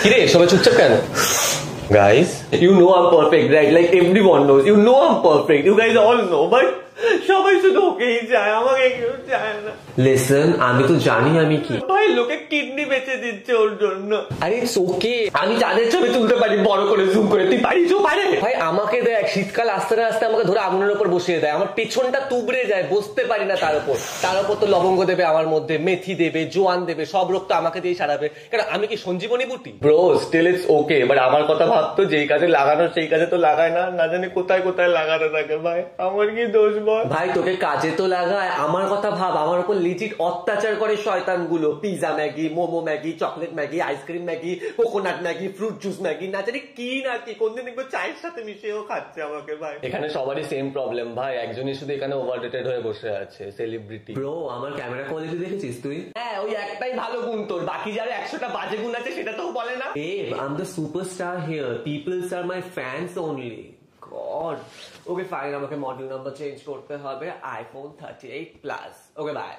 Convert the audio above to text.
কিরে সবাই চুপচাপ কেন? Guys, you know I'm perfect, right? Like everyone knows. You know I'm perfect. You guys all know, but সবাই শুধু ওকেই চায়, আমাকে কেউ চায় না। Listen, আমি তো জানি আমি কি। ভাই লোকে কিডনি বেচে দিচ্ছে ওর জন্য। আরে ইটস ওকে, আমি যাদের ছবি তুলতে পারি বড় করে জুম করে, তুই পারিস? ও পারে? ভাই আমাকে দেখ, শীতকাল আস্তে না আস্তে আমাকে ধরে আগুনের উপর বসিয়ে দেয়, আমার পেছনটা তুবড়ে যায়, বসতে পারি না তার উপর তো লবঙ্গ দেবে আমার মধ্যে, মেথি দেবে, জোয়ান দেবে, সব রোগ তো আমাকে দিয়ে সারাবে। কেন আমি কি সঞ্জীবনী বুটি? Bro still it's okay, but আমার কথা ভাবতো, যেই কাজে লাগানো সেই কাজে তো লাগায় না, না জানি কোথায় কোথায় লাগাতে থাকে। ভাই আমার কি দোষ বল? ভাই তোকে কাজে তো লাগায়, আমার কথা ভাব, আমার উপর লিজিট অত্যাচার করে শয়তানগুলো। Pizza Maggi, momo Maggi, chocolate Maggi, ice cream Maggi, coconut Maggi, fruit juice Maggi, না জানি কি না কি, কোনদিন দেখবো চায়ের সাথে মিশিয়েও খাচ্ছে আমাকে। ভাই এখানে সবারই সেম প্রবলেম ভাই, একজনই শুধু এখানে ওভাররেটেড হয়ে বসে আছে, সেলিব্রিটি। ব্রো আমার ক্যামেরা কোয়ালিটি দেখেছিস তুই? হ্যাঁ ওই একটাই ভালো গুণ তোর, বাকি যারা 100টা বাজে গুণ আছে সেটা তো বলে না। Babe, I'm the superstar here. People are my fans only. God. Okay fine, আমাকে মডেল নাম্বার চেঞ্জ করতে হবে, iPhone 38 Plus. Okay bye.